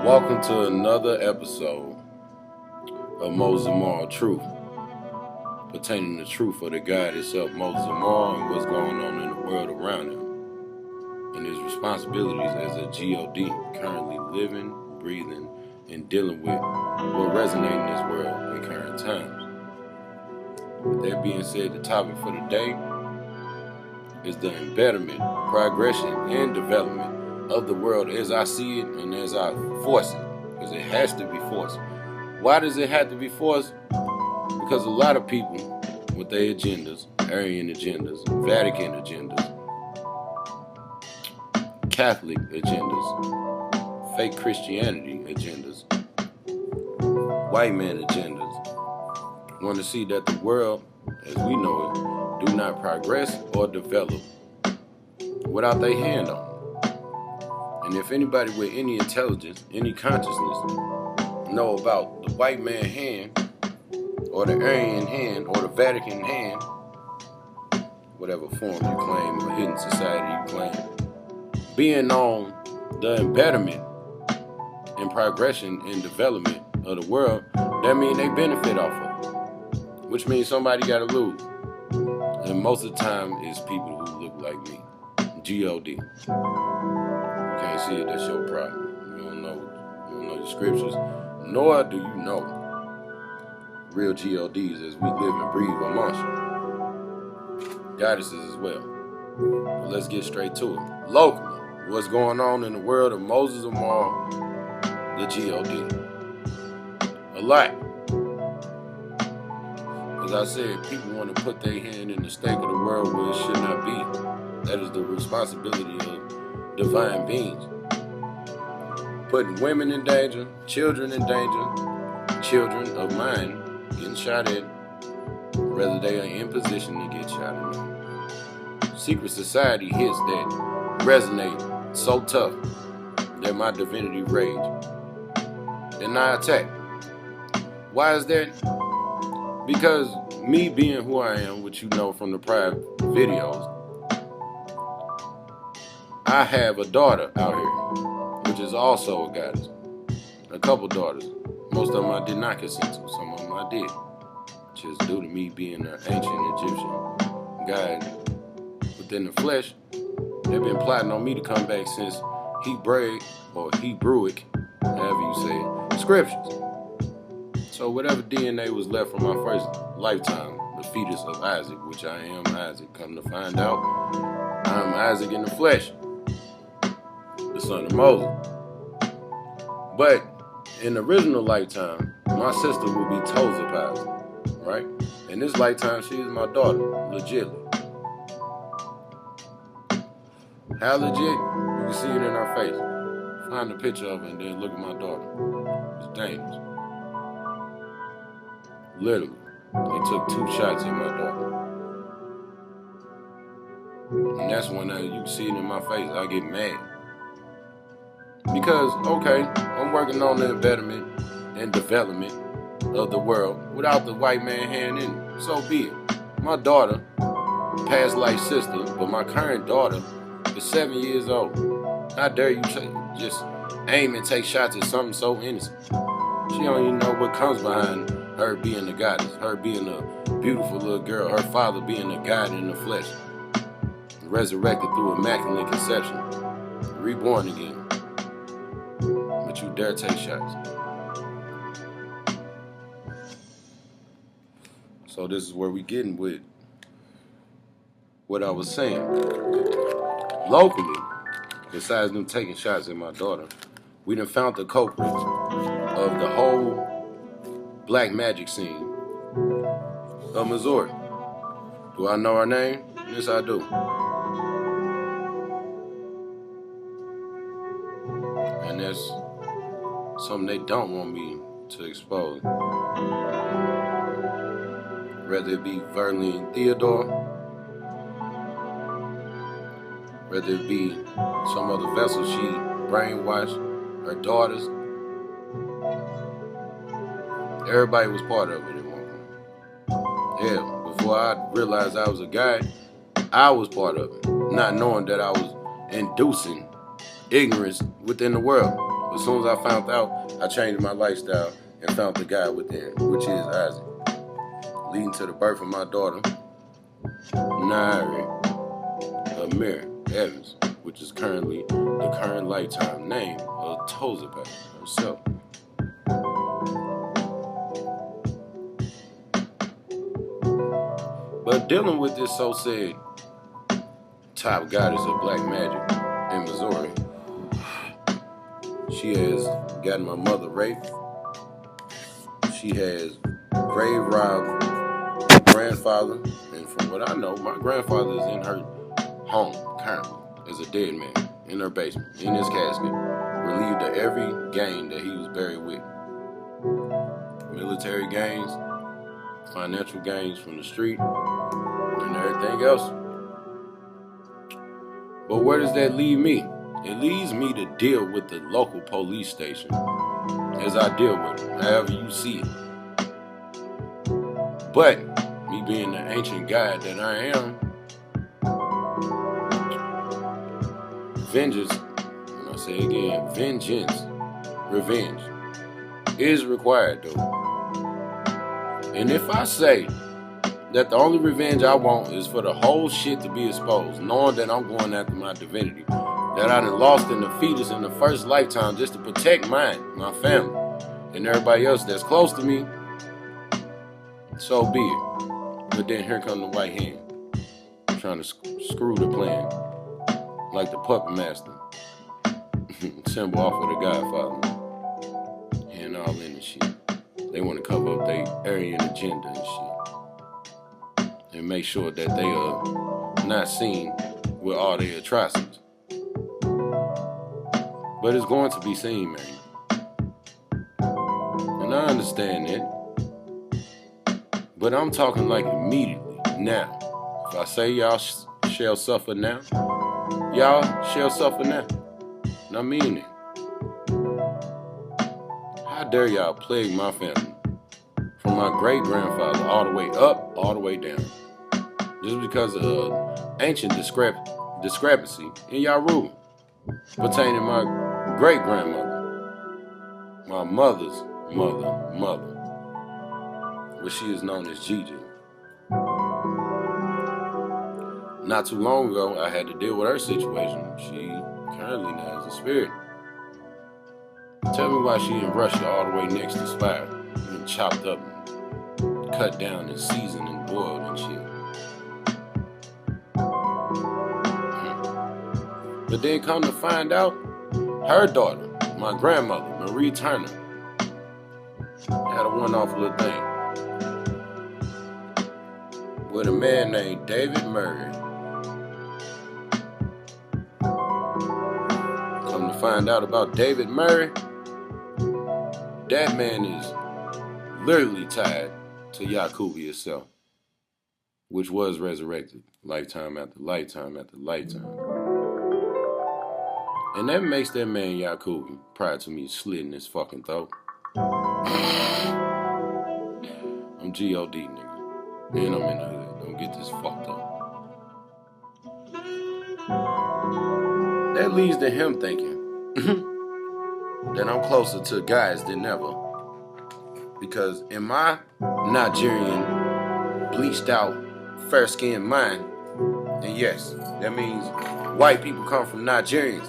Welcome to another episode of Moses Amaru Truth, pertaining to the truth of the God itself, Moses Amaru, and what's going on in the world around him, and his responsibilities as a God, currently living, breathing, and dealing with what resonates in this world in current times. With that being said, the topic for today is the embetterment, progression, and development of the world as I see it and as I force it, because it has to be forced. Why does it have to be forced? Because a lot of people with their agendas, Aryan agendas, Vatican agendas, Catholic agendas, fake Christianity agendas, white man agendas, want to see that the world, as we know it, do not progress or develop without their hand on it. And if anybody with any intelligence, any consciousness, know about the white man hand, or the Aryan hand, or the Vatican hand, whatever form you claim, or hidden society you claim, being on the embetterment and progression and development of the world, that means they benefit off of it. Which means somebody got to lose. And most of the time, it's people who look like me. G-O-D. Can't see it, that's your problem. You don't know the scriptures, nor do you know real GODs as we live and breathe amongst you. Goddesses as well. But let's get straight to it. Locally, what's going on in the world of Moses Amaru, the God? A lot. As I said, people want to put their hand in the stake of the world where it should not be. That is the responsibility of divine beings. Putting women in danger, children in danger, children of mine getting shot at, whether they are in position to get shot or not. Secret society hits that resonate so tough that my divinity rage. Then I attack. Why is that? Because me being who I am, which you know from the prior videos, I have a daughter out here, which is also a goddess. A couple daughters. Most of them I did not consent to. Some of them I did. Just due to me being an ancient Egyptian god within the flesh, they've been plotting on me to come back since Hebraic, or Hebrewic, however you say it, scriptures. So whatever DNA was left from my first lifetime, the fetus of Isaac, which I am Isaac, come to find out, I'm Isaac in the flesh, the son of Moses. But in the original lifetime, my sister will be Tozapaz, right? In this lifetime, she is my daughter, legitly. How legit? You can see it in her face. Find a picture of her and then look at my daughter. It's dangerous. Literally, they took 2 shots at my daughter. And that's when you can see it in my face. I get mad. Because, okay, I'm working on the betterment and development of the world without the white man hand in it. So be it. My daughter, past life sister, but my current daughter is 7 years old. How dare you just aim and take shots at something so innocent? She don't even know what comes behind her being a goddess, her being a beautiful little girl, her father being a god in the flesh, resurrected through immaculate conception, reborn again. But you dare take shots. So this is where we getting with what I was saying. Locally, besides them taking shots at my daughter, we done found the culprit of the whole black magic scene of Missouri. Do I know her name? Yes, I do. And that's something they don't want me to expose. Whether it be Verlene Theodore, whether it be some other vessel she brainwashed, her daughters. Everybody was part of it at one point. Hell, before I realized I was a guy, I was part of it, not knowing that I was inducing ignorance within the world. As soon as I found out, I changed my lifestyle and found the guy within, which is Isaac, leading to the birth of my daughter, Nairi Amir Evans, which is currently the current lifetime name of Tozapay herself. But dealing with this so-said top goddess of black magic in Missouri, she has gotten my mother raped. She has grave robbed my grandfather, and from what I know, my grandfather is in her home currently as a dead man in her basement, in his casket, relieved of every gain that he was buried with. Military gains, financial gains from the street, and everything else. But where does that leave me? It leaves me to deal with the local police station as I deal with it, however you see it. But me being the ancient guide that I am, vengeance, and I say again, vengeance, revenge, is required though. And if I say that the only revenge I want is for the whole shit to be exposed, knowing that I'm going after my divinity, that I done lost in the fetus in the first lifetime just to protect mine, my family, and everybody else that's close to me, so be it. But then here come the white hand, trying to screw the plan, like the puppet master, symbol off of the Godfather, and all in the shit. They want to cover up their Aryan agenda and shit, and make sure that they are not seen with all their atrocities. But it's going to be seen, man. And I understand that. But I'm talking like immediately, now. If I say y'all shall suffer now, y'all shall suffer now. And I mean it. How dare y'all plague my family? From my great-grandfather all the way up, all the way down. Just because of ancient discrepancy in y'all rule pertaining to my great-grandmother, my mother's mother, but she is known as Gigi. Not too long ago, I had to deal with her situation. She currently now is a spirit. Tell me why she in Russia all the way next to Spire, being chopped up, and cut down, and seasoned, and boiled and shit. But then come to find out, her daughter, my grandmother, Marie Turner, had a one-off little thing with a man named David Murray. Come to find out about David Murray, that man is literally tied to Yakubi itself, which was resurrected lifetime after lifetime after lifetime. And that makes that man Yakubi prior to me slitting his fucking throat. I'm G.O.D. nigga. And I'm in the hood. Don't get this fucked up. That leads to him thinking that I'm closer to guys than ever. Because in my Nigerian, bleached out, fair-skinned mind, and yes, that means white people come from Nigerians.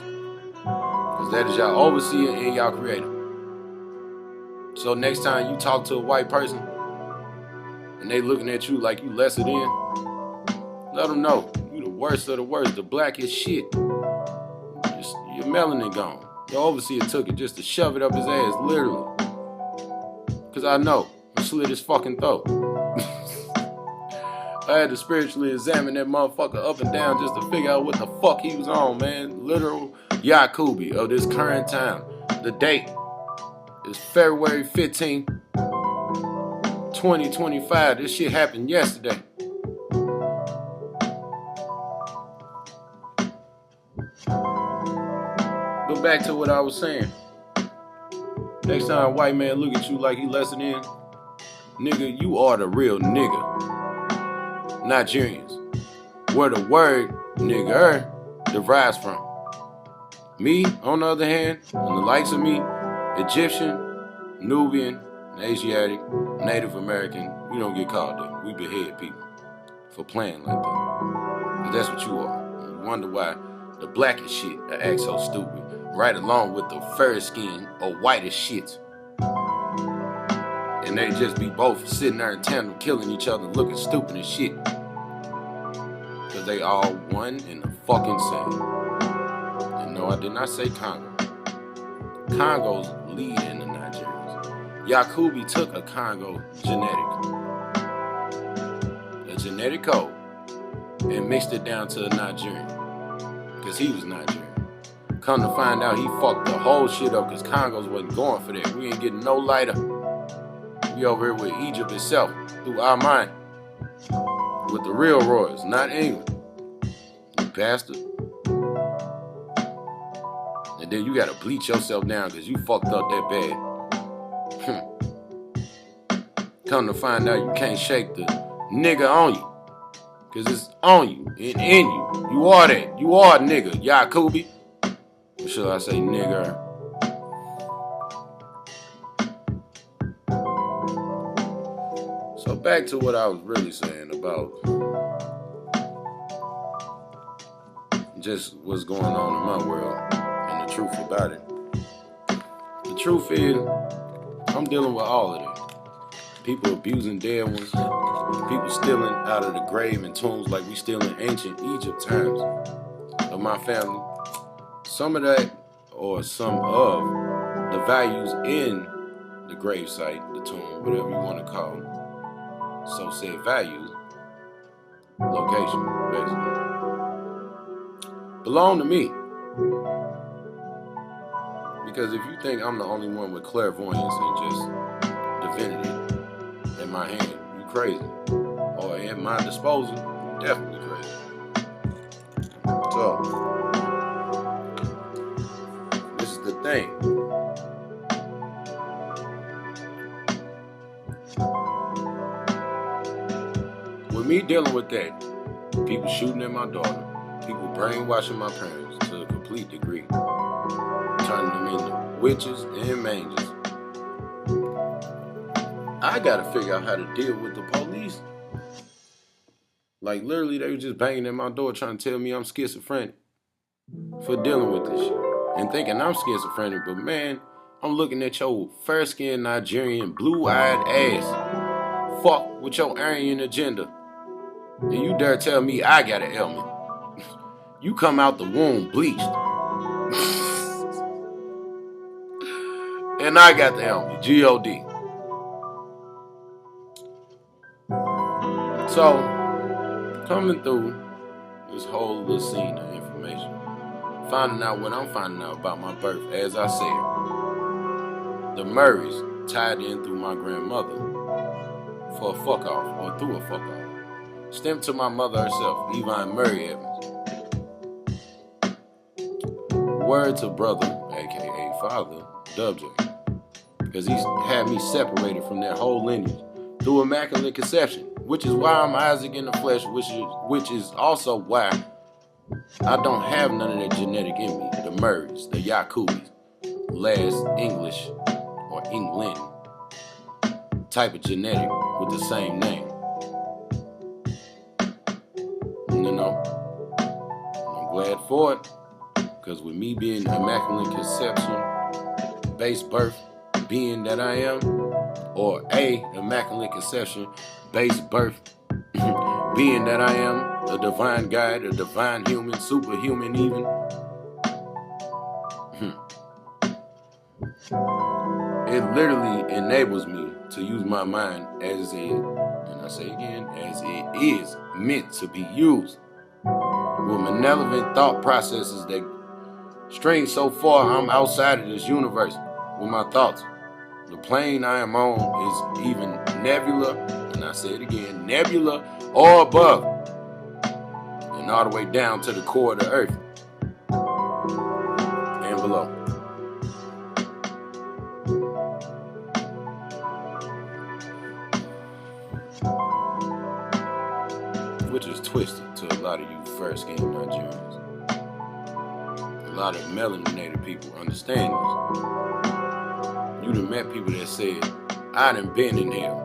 Because that is y'all overseer and y'all creator. So next time you talk to a white person and they looking at you like you lesser than, let them know you the worst of the worst, the blackest shit. Your melanin gone. Your overseer took it just to shove it up his ass, literally. Because I know, I slit his fucking throat. I had to spiritually examine that motherfucker up and down just to figure out what the fuck he was on, man. Literal Yakubi of this current time. The date is February 15th, 2025. This shit happened yesterday. Go back to what I was saying. Next time a white man look at you like he lesser than, nigga, you are the real nigga. Nigerians. Where the word nigger derives from. Me, on the other hand, and the likes of me, Egyptian, Nubian, Asiatic, Native American, we don't get called that. We behead people for playing like that. Because that's what you are. And you wonder why the blackest shit act so stupid, right along with the fur skin or whitest shit. And they just be both sitting there in tandem killing each other looking stupid as shit. Because they all one and the fucking same. And no, I did not say Congo. Congo's lead in the Nigerians. Yakubi took a Congo genetic code, and mixed it down to a Nigerian. Because he was Nigerian. Come to find out he fucked the whole shit up because Congos wasn't going for that. We ain't getting no lighter. We over here with Egypt itself, through our mind. With the real royals, not England. You bastard. And then you gotta bleach yourself down because you fucked up that bad. Come to find out you can't shake the nigga on you. Because it's on you and in you. You are that. You are a nigga, Yakubi. Or should I say nigger? So back to what I was really saying about just what's going on in my world and the truth about it. The truth is, I'm dealing with all of that. People abusing dead ones. People stealing out of the grave and tombs like we still in ancient Egypt times of my family. Some of that, or some of the values in the gravesite, the tomb, whatever you want to call them, so said values, location, basically, belong to me. Because if you think I'm the only one with clairvoyance and just divinity in my hand, you crazy. Or at my disposal, you definitely crazy. So, this is the thing. With me dealing with that, people shooting at my daughter, people brainwashing my parents to a complete degree, turning them into witches and mangers. I gotta figure out how to deal with the police. Like literally, they were just banging at my door trying to tell me I'm schizophrenic for dealing with this shit. And thinking I'm schizophrenic, but man, I'm looking at your fair-skinned Nigerian, blue-eyed ass. Fuck with your Aryan agenda. And you dare tell me I got an ailment. You come out the womb bleached. And I got the ailment, G-O-D. So, coming through this whole little scene of information, finding out what I'm finding out about my birth, as I said, the Murrays tied in through my grandmother for a fuck off, or through a fuck off, stemmed to my mother herself, Yvonne Murray Evans. Word to brother, aka father, WJ, because he had me separated from that whole lineage through immaculate conception, which is why I'm Isaac in the flesh, which is also why I don't have none of that genetic in me. The Murrays, the Yakubis, last English or England type of genetic with the same name. You know, I'm glad for it, because with me being immaculate conception, base birth, being that I am, or a immaculate conception, base birth, being that I am, a divine guide, a divine human, superhuman even. It literally enables me to use my mind as it, and I say again, as it is meant to be used. With malevolent thought processes that string so far I'm outside of this universe with my thoughts. The plane I am on is even nebula, and I say it again, nebula or above, and all the way down to the core of the earth and below. Which is twisted to a lot of you fair-skinned Nigerians. A lot of melanated people understand this. You done met people that said, I done been in hell.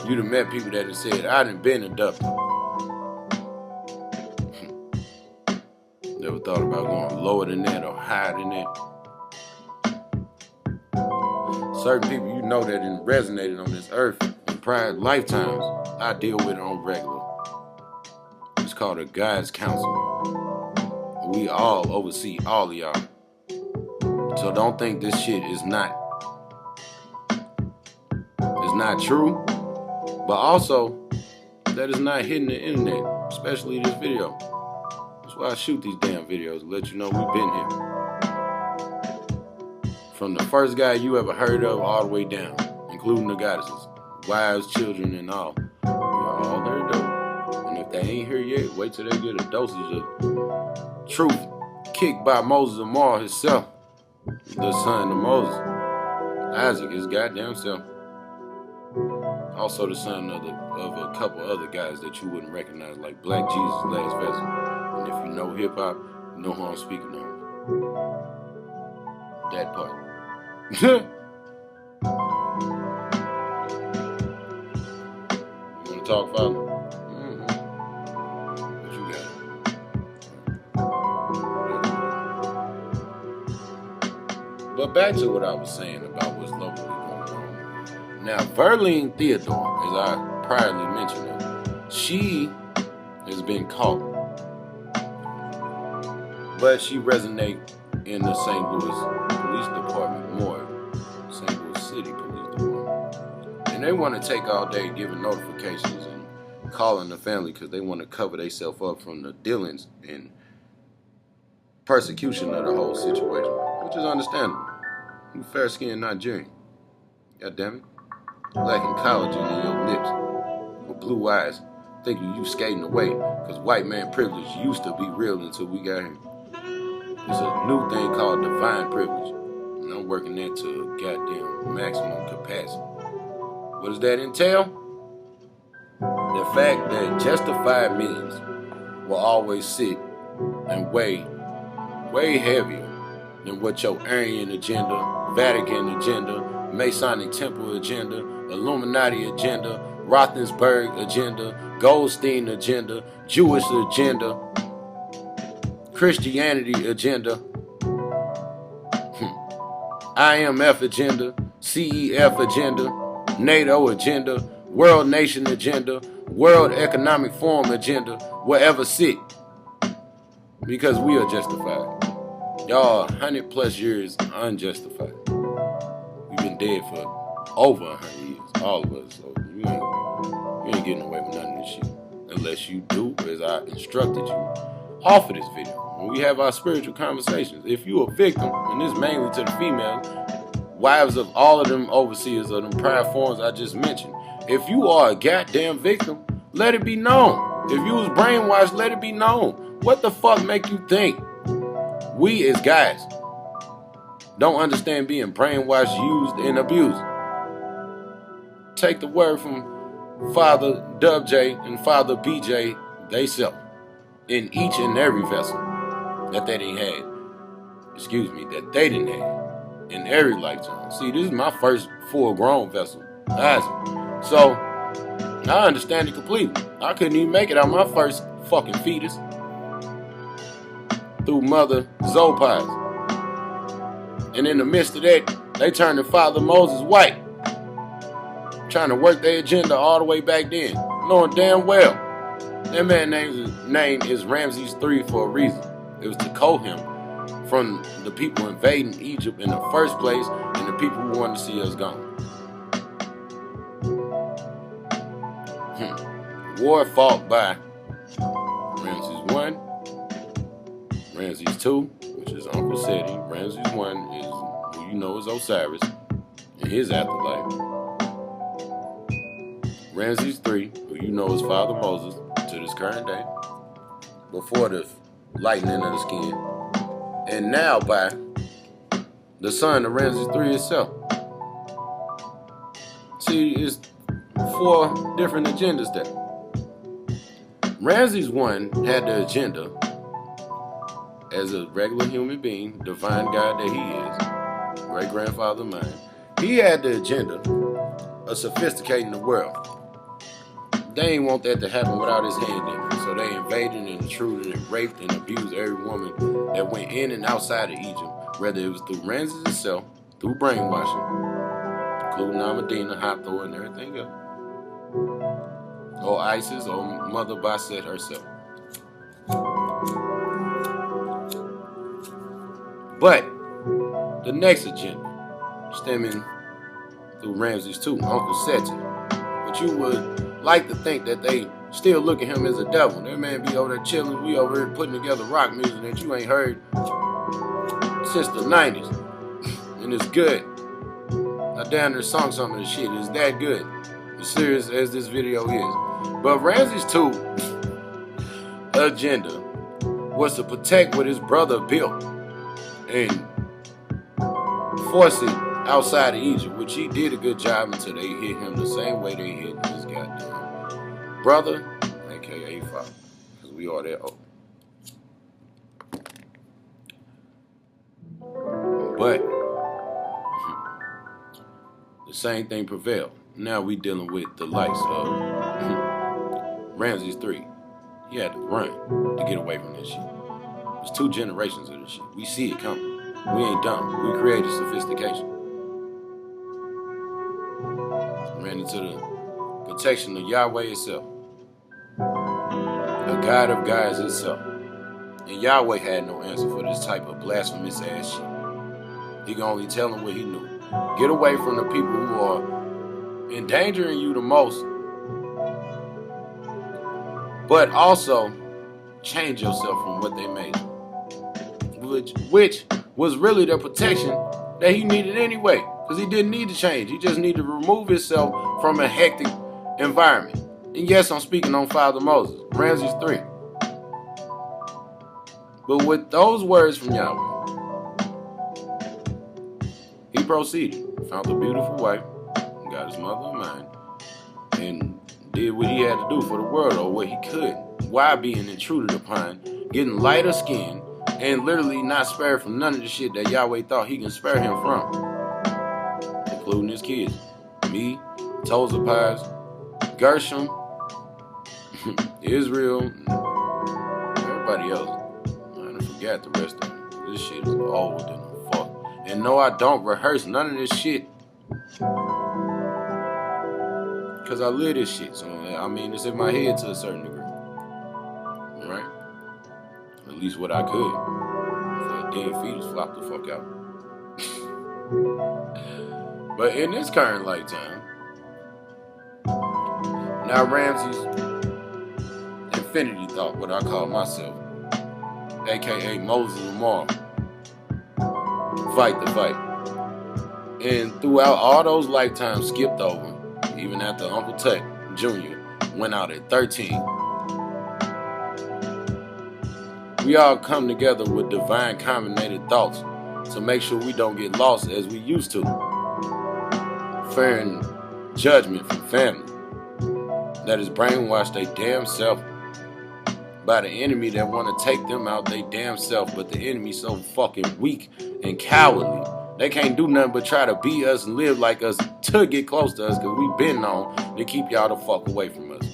You done met people that have said, I done been abducted. Never thought about going lower than that or higher than that. Certain people, you know, that resonated on this earth in prior lifetimes, I deal with it on regular. It's called a God's Council. We all oversee all of y'all. So don't think this shit is not true, but also that is not hitting the internet, especially this video. That's why I shoot these damn videos to let you know we've been here. From the first guy you ever heard of all the way down, including the goddesses, wives, children, and all. We're all there though. And if they ain't here yet, wait till they get a dosage of truth kicked by Moses Amaru himself, the son of Moses, Isaac, his goddamn self. Also the son of a couple other guys that you wouldn't recognize, like Black Jesus' Last Vessel. And if you know hip hop, you know who I'm speaking of. That part. You wanna talk, Father? What you got? But back to what I was saying about what's locally going on. Now, Verlene Theodore, as I priorly mentioned her, she has been caught, but she resonates in the St. Louis Police Department more, St. Louis City Police Department, and they want to take all day giving notifications and calling the family because they want to cover themselves up from the dealings and persecution of the whole situation, which is understandable. You fair-skinned Nigerian, god damn it. Lacking collagen in your lips, with blue eyes, thinking you skating away, because white man privilege used to be real until we got here. It's a new thing called divine privilege, and I'm working that to a goddamn maximum capacity. What does that entail? The fact that justified means will always sit and weigh way heavier than what your Aryan agenda, Vatican agenda, Masonic Temple agenda, Illuminati agenda, Rothensberg agenda, Goldstein agenda, Jewish agenda, Christianity agenda, IMF agenda, CEF agenda, NATO agenda, World Nation agenda, World Economic Forum agenda, wherever sit. Because we are justified. Y'all 100 plus years unjustified. We've been dead for over 100 years, all of us. So you ain't getting away with none of this shit. Unless you do as I instructed you off of this video. When we have our spiritual conversations. If you a victim, and this mainly to the females, wives of all of them overseers of them prior forms I just mentioned. If you are a goddamn victim, let it be known. If you was brainwashed, let it be known. What the fuck make you think we as guys don't understand being brainwashed, used, and abused? Take the word from Father Dub J and Father BJ, they self, in each and every vessel that they didn't have. That they didn't have in every lifetime. See, this is my first full-grown vessel, Isaac. So I understand it completely. I couldn't even make it out my first fucking fetus through Mother Zopaz. And in the midst of that, they turned to Father Moses white, trying to work their agenda all the way back then, knowing damn well that man's name is Ramses III for a reason. It was to coat him from the people invading Egypt in the first place and the people who wanted to see us gone. War fought by Ramses I, Ramses II, which is Uncle Seti. Ramses I is who you know is Osiris in his afterlife. Ramses III, who you know is Father Moses to this current day, before the lightening of the skin, and now by the son of Ramses III itself. See, it's 4 different agendas there. Ramses I had the agenda as a regular human being, divine God that he is, great-grandfather of mine, he had the agenda of sophisticating the world. They ain't want that to happen without his hand in it. So they invaded and intruded and raped and abused every woman that went in and outside of Egypt, whether it was through Ramses itself, through brainwashing, including Ahmadina, Hathor, and everything else, or Isis, or Mother Basset herself. But the next agenda, stemming through Ramses too, Uncle Seti. But you would like to think that they still look at him as a devil. That man be over there chilling, we over here putting together rock music that you ain't heard since the 90s. And it's good. I down there sung some of the shit. It's that good. As serious as this video is. But Ramses 2 agenda was to protect what his brother built and force it outside of Egypt, which he did a good job until they hit him the same way they hit his goddamn brother, aka father, because we are that old. But the same thing prevailed. Now we dealing with the likes of Ramses 3. He had to run to get away from this shit. There's 2 generations of this shit. We see it coming. We ain't dumb. We created sophistication. Ran into the protection of Yahweh itself, a God of gods itself. And Yahweh had no answer for this type of blasphemous ass shit. He can only tell him what he knew. Get away from the people who are endangering you the most, but also change yourself from what they made, which was really the protection that he needed anyway, because he didn't need to change. He just needed to remove himself from a hectic environment. And yes, I'm speaking on Father Moses, Ramses 3. But with those words from Yahweh, he proceeded, found a beautiful wife, got his mother in mind, and did what he had to do for the world, or what he could, while being intruded upon, getting lighter skin, and literally not spared from none of the shit that Yahweh thought he can spare him from, including his kids, me, Tozapaz, Gershom, Israel, everybody else. I forgot the rest of them. This shit is old than a fuck. And no, I don't rehearse none of this shit, because I live this shit. So, I mean, it's in my head to a certain degree. Right? At least what I could. For a dead fetus flop the fuck out. But in this current lifetime, now Ramses Infinity Thought, what I call myself, aka Moses Amaru, fight the fight. And throughout all those lifetimes skipped over, even after Uncle Tech Jr. went out at 13, we all come together with divine combinated thoughts to make sure we don't get lost as we used to, fearing judgment from family that is brainwashed they damn self by the enemy that want to take them out they damn self. But the enemy so fucking weak and cowardly, they can't do nothing but try to be us and live like us to get close to us, because we been known to keep y'all the fuck away from us.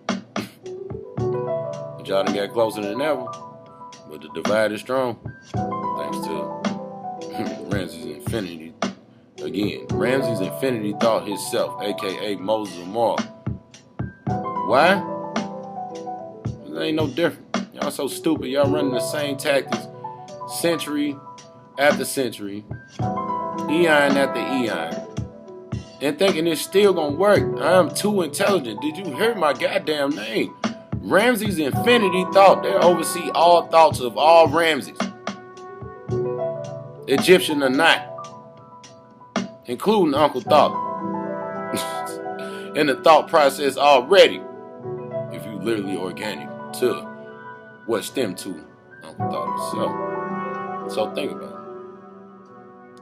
But y'all done got closer than ever. But the divide is strong, thanks to Ramses Infinity. Again, Ramses Infinity Thought himself, aka Moses Amaru. Why? It ain't no different. Y'all so stupid. Y'all running the same tactics century after century, eon after eon, and thinking it's still gonna work. I'm too intelligent. Did you hear my goddamn name? Ramses Infinity Thought. They oversee all thoughts of all Ramses, Egyptian or not, including Uncle Thought. In the thought process already, if you literally organic to what stemmed to Uncle Thought itself. So think about it.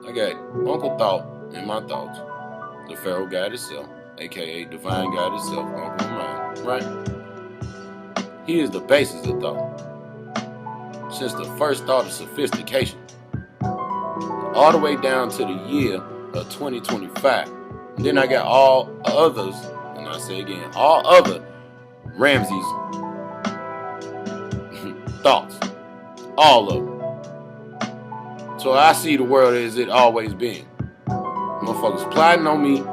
I got Uncle Thought in my thoughts, the Pharaoh God itself, aka Divine God itself, Uncle of mine, right? He is the basis of thought. since the first thought of sophistication, all the way down to the year of 2025. And then I got all others, and I say again, all other Ramsey's thoughts. All of them. So I see the world as it always been. Motherfuckers plotting on me,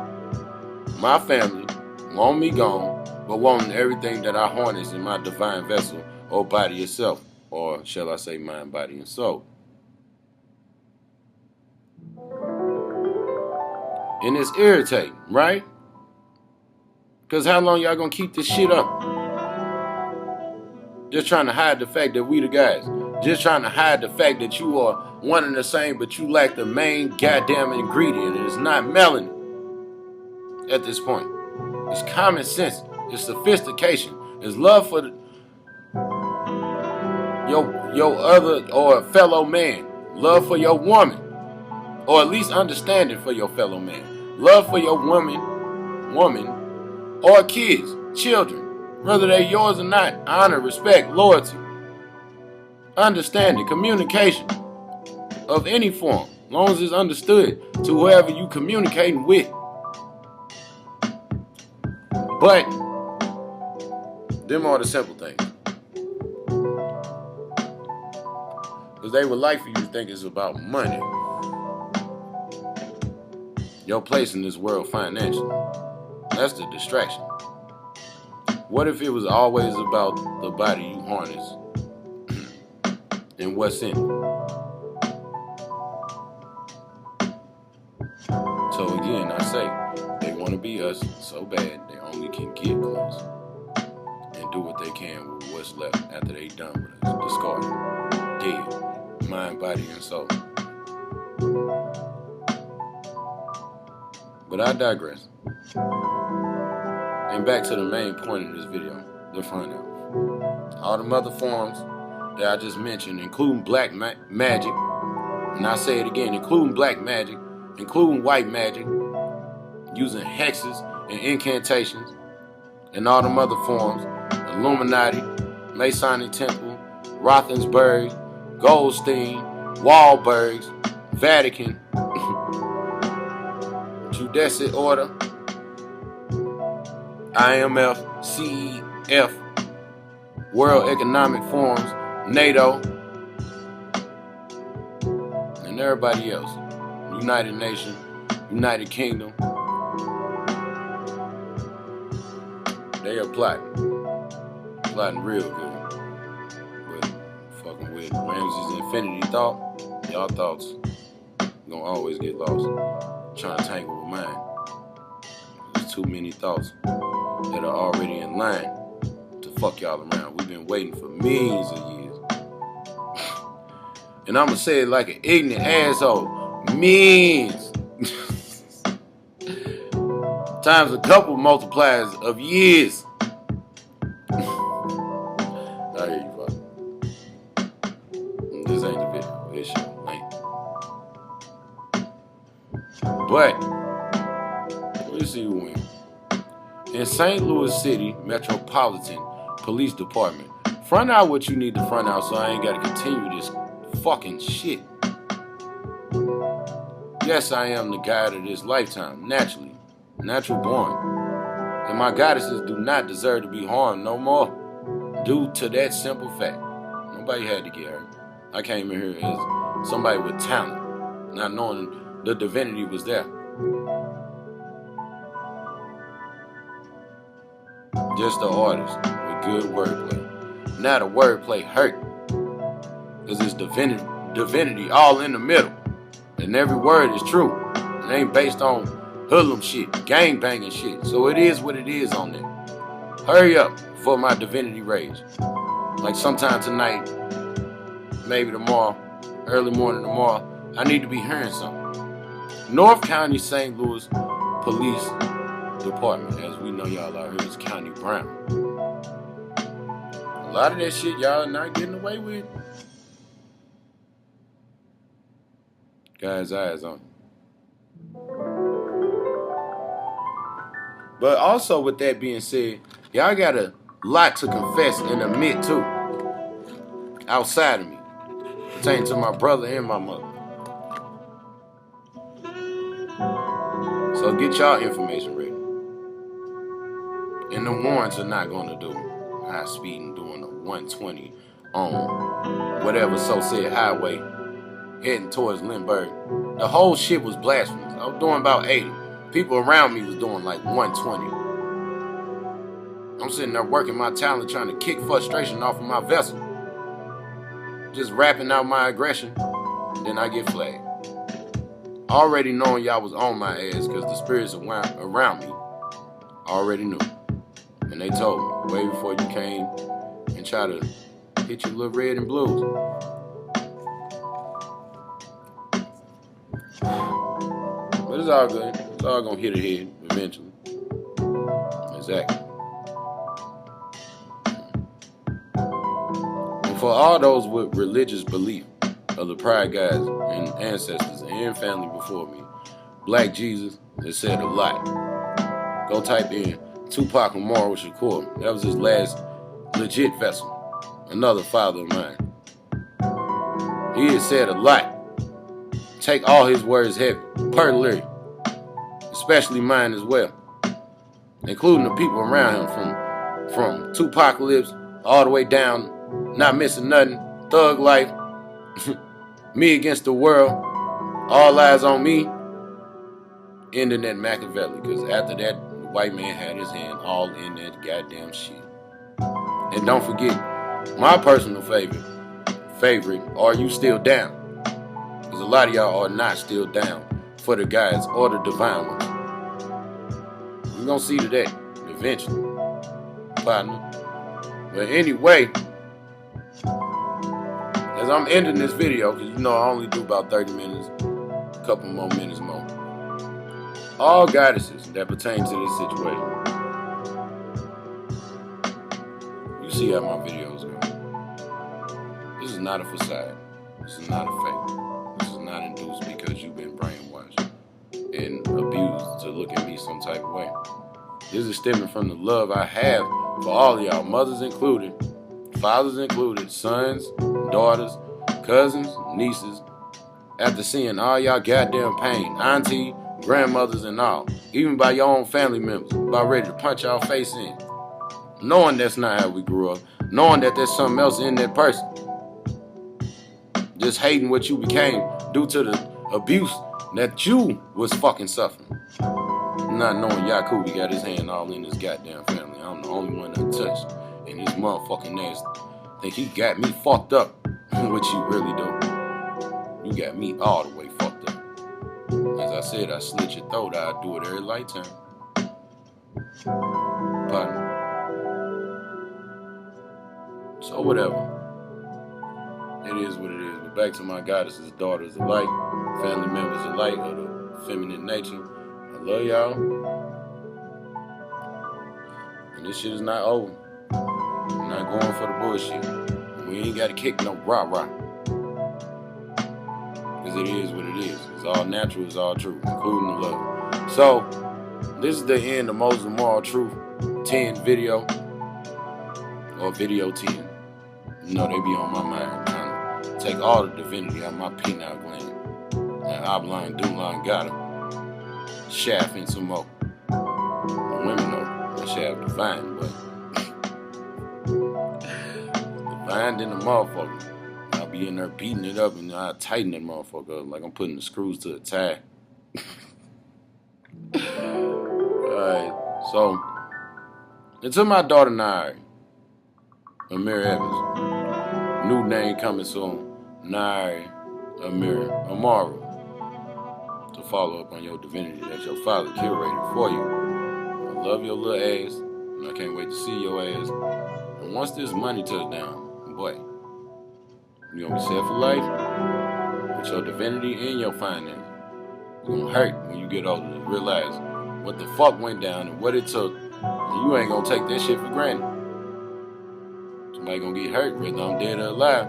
my family, want me gone, but wanting everything that I harness in my divine vessel or body itself, or shall I say mind, body, and soul. And it's irritating, right? Because how long y'all gonna keep this shit up? Just trying to hide the fact that we the guys. Just trying to hide the fact that you are one and the same, but you lack the main goddamn ingredient, and it's not melanin at this point. It's common sense. It's sophistication. It's love for your other or fellow man. Love for your woman. Or at least understanding for your fellow man. Love for your woman, or kids, children. Whether they're yours or not, honor, respect, loyalty, understanding, communication of any form, as long as it's understood to whoever you communicating with. But them are the simple things. Because they would like for you to think it's about money. Your place in this world financially. That's the distraction. What if it was always about the body you harness and what's in it? So again, I say, they want to be us so bad they only can get close and do what they can with what's left after they done with us. Discarded, dead, mind, body, and soul. But I digress. And back to the main point of this video, the front end. All the other forms that I just mentioned, including black magic, and I say it again, including black magic, including white magic, using hexes and incantations, and all the other forms, Illuminati, Masonic Temple, Rothensberg, Goldstein, Wahlbergs, Vatican, Judicial Order, IMF, CEF, World Economic Forums, NATO, and everybody else. United Nations, United Kingdom. They are plotting real good. But fucking with Ramsey's infinity thought, y'all thoughts gonna always get lost. Trying to tangle with mine. There's too many thoughts that are already in line to fuck y'all around. We've been waiting for millions of years. And I'm gonna say it like an ignorant asshole. Millions. Times a couple multipliers of years. I hear you, fuck. This ain't the video. This shit ain't. But we'll see who wins. In St. Louis City Metropolitan Police Department, front out what you need to front out so I ain't gotta continue this fucking shit. Yes, I am the guide of this lifetime, naturally, natural born. And my goddesses do not deserve to be harmed no more, due to that simple fact. Nobody had to get hurt. I came in here as somebody with talent, not knowing the divinity was there. Just the artist with good wordplay. Now the wordplay hurt, because it's divinity all in the middle. And every word is true. It ain't based on hoodlum shit, gang banging shit. So it is what it is on there. Hurry up for my divinity rage. Like sometime tonight, maybe tomorrow, early morning tomorrow, I need to be hearing something. North County St. Louis Police Department, as we know y'all out here, is County Brown. A lot of that shit y'all are not getting away with. Guys' eyes on you. But also with that being said, y'all got a lot to confess and admit to outside of me. pertaining to my brother and my mother. So get y'all information ready. And the warrants are not going to do high speed and doing a 120 on whatever so-said highway heading towards Lindbergh. The whole shit was blasphemous. I was doing about 80. People around me was doing like 120. I'm sitting there working my talent, trying to kick frustration off of my vessel. Just rapping out my aggression. Then I get flagged. Already knowing y'all was on my ass because the spirits around me already knew. And they told me way before you came and tried to hit your little red and blues. But it's all good. It's all gonna hit ahead eventually. Exactly. And for all those with religious belief of the prior guys and ancestors and family before me, Black Jesus has said a lot. Go type in Tupac Amaru Shakur. That was his last legit vessel. Another father of mine. He has said a lot. Take all his words heavy, per lyric. Especially mine as well. Including the people around him from Tupacalypse all the way down, Not Missing Nothing, Thug Life, Me Against the World, All Eyes on Me, ending at Machiavelli. Because after that, the white man had his hand all in that goddamn shit. And don't forget, my personal favorite, Are You Still Down? Because a lot of y'all are not still down for the guys or the divine ones. We're going to see to that eventually, partner. But anyway, as I'm ending this video, because you know I only do about 30 minutes, a couple more minutes more. All goddesses that pertain to this situation. You see how my videos go. This is not a facade. This is not a fake. This is not induced because you've been brainwashed and abused to look at me some type of way. This is stemming from the love I have for all of y'all, mothers included, fathers included, sons, daughters, cousins, nieces. After seeing all y'all goddamn pain, auntie, grandmothers and all, even by your own family members, about ready to punch y'all face in. Knowing that's not how we grew up, knowing that there's something else in that person. Just hating what you became due to the abuse that you was fucking suffering. Not knowing Yakubi got his hand all in his goddamn family. I'm the only one untouched. And his motherfucking ass think he got me fucked up. What you really do. You got me all the way fucked up. As I said, I slit your throat. I do it every lifetime. Partner. So whatever. It is what it is. But back to my goddesses, daughters alike, family members alike of the feminine nature. I love y'all. And this shit is not over. I'm not going for the bullshit. We ain't got to kick no rah-rah. Because it is what it is. It's all natural, it's all true, including the love. So, this is the end of Moses Moral Truth 10 video. Or video 10. You know, they be on my mind. Trying to take all the divinity out of my pineal gland. And Obline, Doomline got him. Shaft in some more. The women know that shaft divine, but divine in the motherfucker. I'll be in there beating it up and I'll tighten that motherfucker up like I'm putting the screws to a tie. Alright, so until my daughter Nairi, Amir Evans, new name coming soon, Nairi Amaru. To follow up on your divinity that your father curated for you. I love your little ass, and I can't wait to see your ass. And once this money touch down, boy, you're gonna be set for life with your divinity and your finances. It's gonna hurt when you get older to realize what the fuck went down and what it took. And you ain't gonna take that shit for granted. Somebody gonna get hurt, whether I'm dead or alive.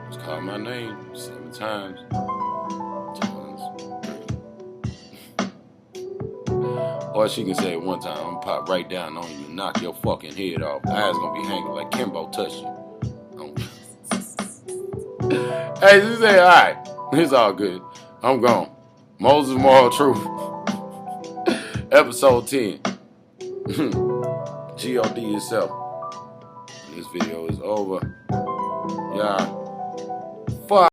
Just call my name 7 times. Or she can say it one time, I'm gonna pop right down on you and knock your fucking head off. Eyes gonna be hanging like Kimbo touched you. Hey, she said, all right, it's all good. I'm gone. Moses Moral Truth, episode 10. God yourself. This video is over. Yeah.